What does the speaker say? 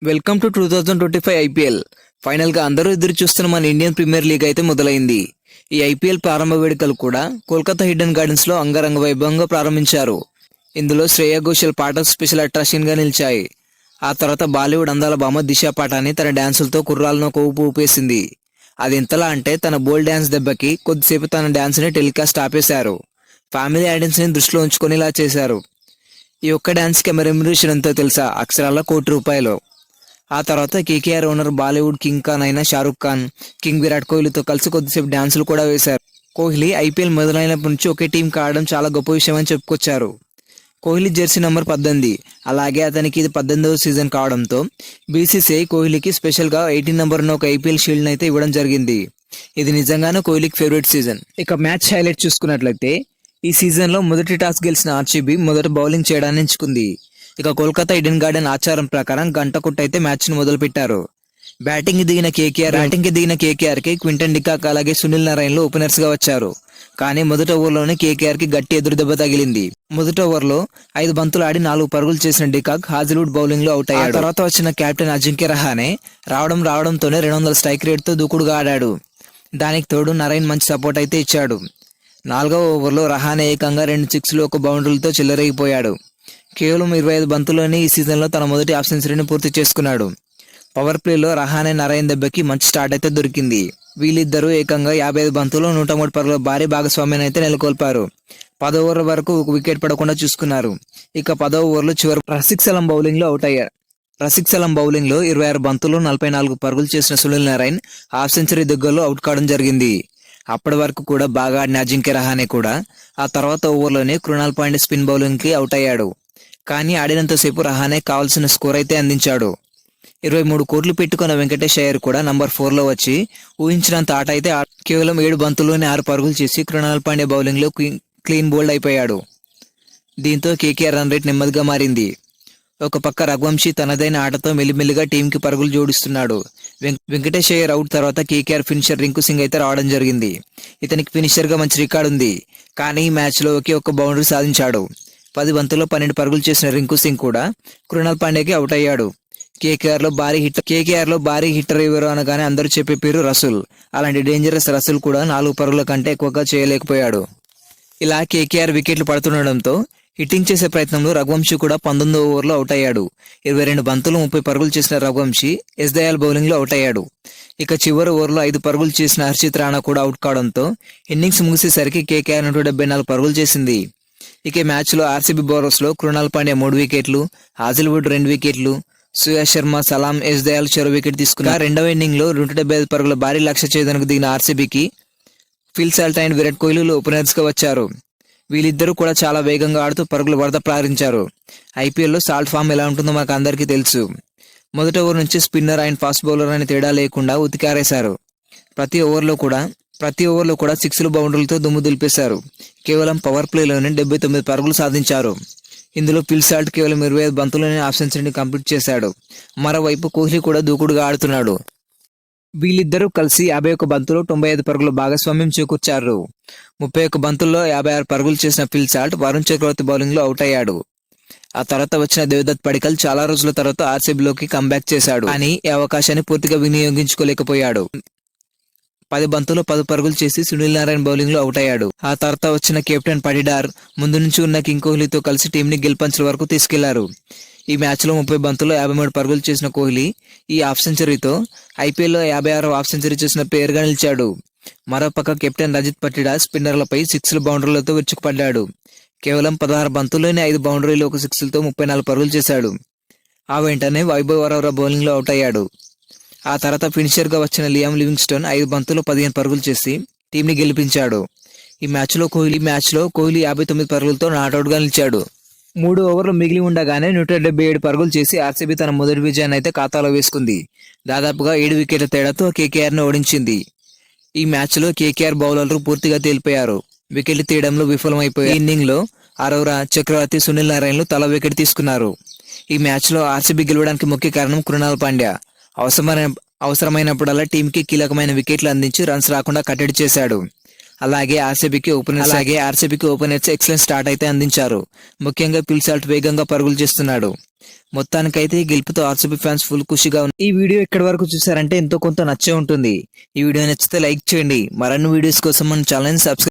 Welcome to 2025 IPL. Final గా అందరూ ఎదురు చూస్తున్న మన ఇండియన్ ప్రీమియర్ లీగ్ అయితే మొదలైంది. ఈ ఐపీఎల్ ప్రారంభ వేడుకలు కూడా కోల్కతా హిడెన్ గార్డెన్స్ లో అంగరంగ వైభవంగా ప్రారంభించారు. ఇందులో శ్రేయా ఘోషల్ పాట స్పెషల్ అట్రాక్షన్ గా నిలిచాయి. ఆ తర్వాత బాలీవుడ్ అందాల భామ దిశా పటాని తన డాన్సులతో కుర్రాలను ఊపు ఊపేసింది. అది ఎంతలా అంటే తన బోల్డ్ డాన్స్ దెబ్బకి కొద్దిసేపు తన డాన్స్ ని టెలికాస్ట్ ఆపేశారు. ఫ్యామిలీ ఆడియన్స్ ని దృష్టిలో ఉంచుకొని ఇలా చేశారు. ఈ ఒక్క డాన్స్ కి రెమ్యునరేషన్ ఎంతో తెలుసా? అక్షరాల ₹1,00,00,000. ఆ తర్వాత KKR owner Bollywood king Khan అయిన షారుఖ్ ఖాన్, కింగ్ విరాట్ కోహ్లీతో కలిసి కొద్దిసేపు డాన్సులు కూడా వేశారు. కోహ్లీ ఐపీఎల్ మొదలైనప్పటి నుంచి ఒకే టీం ఆడడం చాలా గొప్ప విషయం అని చెప్పుకొచ్చారు. కోహ్లీ జెర్సీ నంబర్ 18, అలాగే అతనికి ఇది 18వ సీజన్ కావడంతో బీసీసీఐ కోహ్లీకి స్పెషల్గా 18 నంబర్ను ఒక ఐపీఎల్ షీల్డ్ అయితే ఇవ్వడం జరిగింది. ఇది నిజంగానే కోహ్లీకి ఫేవరెట్ సీజన్. ఇక మ్యాచ్ హైలైట్ చూసుకున్నట్లయితే ఈ సీజన్లో మొదటి టాస్ గెలిచిన ఆర్సీబీ మొదట బౌలింగ్ చేయడాన్ని ఎంచుకుంది. ఇక కోల్కతా ఈడెన్ గార్డెన్ ఆచారం ప్రకారం గంట కొట్టయితే మ్యాచ్ ను మొదలు పెట్టారు. బ్యాటింగ్ కి దిగిన కేకేఆర్ కి క్వింటన్ డికాక్ అలాగే సునీల్ నారాయణ్ ఓపెనర్స్ గా వచ్చారు. కానీ మొదటి ఓవర్లోనే కేకేఆర్ కి గట్టి ఎదురు దెబ్బ తగిలింది. మొదటి ఓవర్లో 5 బంతులు ఆడి 4 పరుగులు చేసిన డికాక్ హాజిల్వుడ్ బౌలింగ్ లో అవుట్ అయ్యాడు. తర్వాత వచ్చిన కెప్టెన్ అజింక్య రహానే రావడంతోనే 200 స్ట్రైక్ రేట్ తో దూకుడుగా ఆడాడు. దానికి తోడు నారాయణ్ మంచి సపోర్ట్ అయితే ఇచ్చాడు. 4వ ఓవర్లో రహానే ఏకంగా 2 సిక్స్లు 1 బౌండరీలతో చెలరేగిపోయాడు. కేవలం 25 బంతుల్లోనే ఈ సీజన్లో తన మొదటి హాఫ్ సెంచరీని పూర్తి చేసుకున్నాడు. పవర్ ప్లేలో రహానే నారాయణ్ దెబ్బకి మంచి స్టార్ట్ అయితే దొరికింది. వీళ్ళిద్దరూ ఏకంగా 55 బంతుల్లో 103 పరుగుల భారీ భాగస్వామ్యాన్ని అయితే నెలకొల్పారు. 10 ఓవర్ల వరకు ఒక వికెట్ పడకుండా చూసుకున్నారు. ఇక 10వ ఓవర్లో చివరి రసిక్ సలాం బౌలింగ్ లో అవుట్ అయ్యారు. రసిక్ సలాం బౌలింగ్ లో 26 బంతుల్లో 44 పరుగులు చేసిన సునీల్ నారాయణ్ హాఫ్ సెంచరీ దగ్గరలో అవుట్ కావడం జరిగింది. అప్పటి వరకు కూడా బాగా ఆడిన అజింక్య రహానే కూడా ఆ తర్వాత ఓవర్లోనే కృణాల్ పాండ్యా స్పిన్ బౌలింగ్ కి అవుట్ అయ్యాడు. కానీ ఆడినంతసేపు రహానే కావాల్సిన స్కోర్ అయితే అందించాడు. 23 కోట్లు పెట్టుకున్న వెంకటేష్ అయ్యర్ కూడా నంబర్ 4 లో వచ్చి ఊహించినంత ఆట అయితే కేవలం 7 బంతుల్లోనే 6 పరుగులు చేసి కృణాల్ పాండ్యా బౌలింగ్ లో క్లీన్ బౌల్డ్ అయిపోయాడు. దీంతో కేకేఆర్ రన్ రేట్ నెమ్మదిగా మారింది. ఒక పక్క రఘువంశీ తనదైన ఆటతో మెల్లిమెల్లిగా టీంకి పరుగులు జోడిస్తున్నాడు. వెంకటేష్ అయ్యర్ అవుట్ తర్వాత కేకేఆర్ ఫినిషర్ రింకు సింగ్ అయితే రావడం జరిగింది. ఇతనికి ఫినిషర్ గా మంచి రికార్డు ఉంది. కానీ ఈ మ్యాచ్ లో ఒకే ఒక్క బౌండరీ సాధించాడు. 10 బంతుల్లో 12 పరుగులు చేసిన రింకు సింగ్ కూడా కృణాల్ పాండ్యాకి అవుట్ అయ్యాడు. కేకేఆర్ లో భారీ హిట్టర్ ఎవరు అనగానే అందరూ చెప్పే పేరు రసూల్. అలాంటి డేంజరస్ రసూల్ కూడా 4 పరుగుల కంటే ఎక్కువగా చేయలేకపోయాడు. ఇలా కేకేఆర్ వికెట్లు పడుతుండడంతో హిట్టింగ్ చేసే ప్రయత్నంలో రఘువంశీ కూడా 19వ ఓవర్లో అవుట్ అయ్యాడు. 22 బంతులు 30 పరుగులు చేసిన రఘువంశీ ఎస్ దయాల్ బౌలింగ్ లో అవుట్ అయ్యాడు. ఇక చివరి ఓవర్లో 5 పరుగులు చేసిన హర్షిత్ రాణా కూడా అవుట్ కావడంతో ఇన్నింగ్స్ ముగిసేసరికి కేకేఆర్ 174 పరుగులు చేసింది. ఇక మ్యాచ్ లో ఆర్సీబీ బౌలర్స్ లో కృణాల్ పాండ్యా 3 వికెట్లు, హాజిల్వుడ్ 2 వికెట్లు, సుయాష్ శర్మ, సలాం, ఎస్ దయాల్ చెరో వికెట్ తీసుకున్నారు. రెండవ ఇన్నింగ్ లో 175 పరుగుల భారీ లక్ష్య ఛేదనకు దిగిన ఆర్సీబీకి Phil Salt and Virat Kohli openers గా వచ్చారు. వీళ్ళిద్దరూ కూడా చాలా వేగంగా ఆడుతూ పరుగులు వరద ప్రారించారు. ఐపీఎల్లో సాల్ట్ ఫామ్ ఎలా ఉంటుందో మనకు అందరికీ తెలుసు. మొదటి ఓవర్ నుంచి స్పిన్నర్ అండ్ ఫాస్ట్ బౌలర్ అని తేడా లేకుండా ఉతికారేశారు. ప్రతి ఓవర్లో కూడా 6లు బౌండరీలతో దుమ్ము దులిపేశారు. కేవలం పవర్ ప్లేలోనే 79 పరుగులు సాధించారు. ఇందులో ఫిల్ సాల్ట్ కేవలం 25 బంతుల్లోనే హాఫ్ సెంచరీని కంప్లీట్ చేశాడు. మరోవైపు కోహ్లీ కూడా దూకుడుగా ఆడుతున్నాడు. వీళ్ళిద్దరూ కలిసి 51 బంతులు 95 పరుగుల భాగస్వామ్యం చేకూర్చారు. 31 బంతుల్లో 56 పరుగులు చేసిన ఫిల్ సాల్ట్ వరుణ్ చక్రవర్తి బౌలింగ్ లో అవుట్ అయ్యాడు. ఆ తర్వాత వచ్చిన దేవదత్ పడికల్ చాలా రోజుల తర్వాత ఆర్సీబీలోకి కంబ్యాక్ చేశాడు. కానీ ఈ అవకాశాన్ని పూర్తిగా వినియోగించుకోలేకపోయాడు. 10 బంతుల్లో 10 పరుగులు చేసి సునీల్ నారాయణ్ బౌలింగ్ లో అవుట్ అయ్యాడు. ఆ తర్వాత వచ్చిన కెప్టెన్ పడిడార్ ముందు నుంచి ఉన్న కింగ్ కోహ్లీతో కలిసి టీంని గెలుపంచల వరకు తీసుకెళ్లారు. ఈ మ్యాచ్ లో 30 బంతుల్లో 53 పరుగులు చేసిన కోహ్లీ ఈ హాఫ్ సెంచరీతో ఐపీఎల్లో 56వ హాఫ్ సెంచరీ చేసిన ప్లేయర్ గా నిలిచాడు. మరోపక్క కెప్టెన్ రజిత్ పటిడార్ స్పిన్నర్లపై 6ల బౌండరీలతో విరుచుకుపడ్డాడు. కేవలం 16 బంతుల్లోనే 5 బౌండరీలు 1 సిక్స్లతో 34 పరుగులు చేశాడు. ఆ వెంటనే వైభవ్ వరవర బౌలింగ్ లో అవుట్ అయ్యాడు. ఆ తర్వాత ఫినిషర్ గా వచ్చిన లియామ్ లివింగ్స్టోన్ 5 బంతుల్లో 15 పరుగులు చేసి టీంని గెలిపించాడు. ఈ మ్యాచ్ లో కోహ్లీ 59 పరుగులతో నాట్అవుట్ గా నిలిచాడు. 3 ఓవర్లు మిగిలి ఉండగానే 177 పరుగులు చేసి ఆర్సీబీ తన మొదటి విజయాన్ని అయితే ఖాతాలో వేసుకుంది. దాదాపుగా 7 వికెట్ల తేడాతో కేకేఆర్ ను ఓడించింది. ఈ మ్యాచ్ లో కేకేఆర్ బౌలర్లు పూర్తిగా తేలిపోయారు. వికెట్లు తీయడంలో విఫలమైపోయారు. ఇన్నింగ్ లో అరోరా, చక్రవర్తి, సునీల్ నారాయణ్ తల వికెట్ తీసుకున్నారు. ఈ మ్యాచ్ లో ఆర్సీబీ గెలవడానికి ముఖ్య కారణం కృణాల్ పాండ్యా. అవసరమైనప్పుడల్లా టీంకి కీలకమైన వికెట్లు అందించి రన్స్ రాకుండా కట్టడి చేశాడు. అలాగే ఆర్సీబీకి ఓపెనర్స్ ఎక్సలెంట్ స్టార్ట్ అయితే అందించారు. ముఖ్యంగా ఫిల్ సాల్ట్ వేగంగా పరుగులు చేస్తున్నాడు. మొత్తానికైతే ఈ గెలుపుతో ఆర్సీబీ ఫ్యాన్స్ ఫుల్ ఖుషిగా ఉన్నారు. ఈ వీడియో ఎక్కడి వరకు చూసారంటే ఎంతో కొంత నచ్చే ఉంటుంది. ఈ వీడియో నచ్చితే లైక్ చేయండి. మరిన్ని వీడియోస్ కోసం మన ఛానల్ సబ్స్క్రైబ్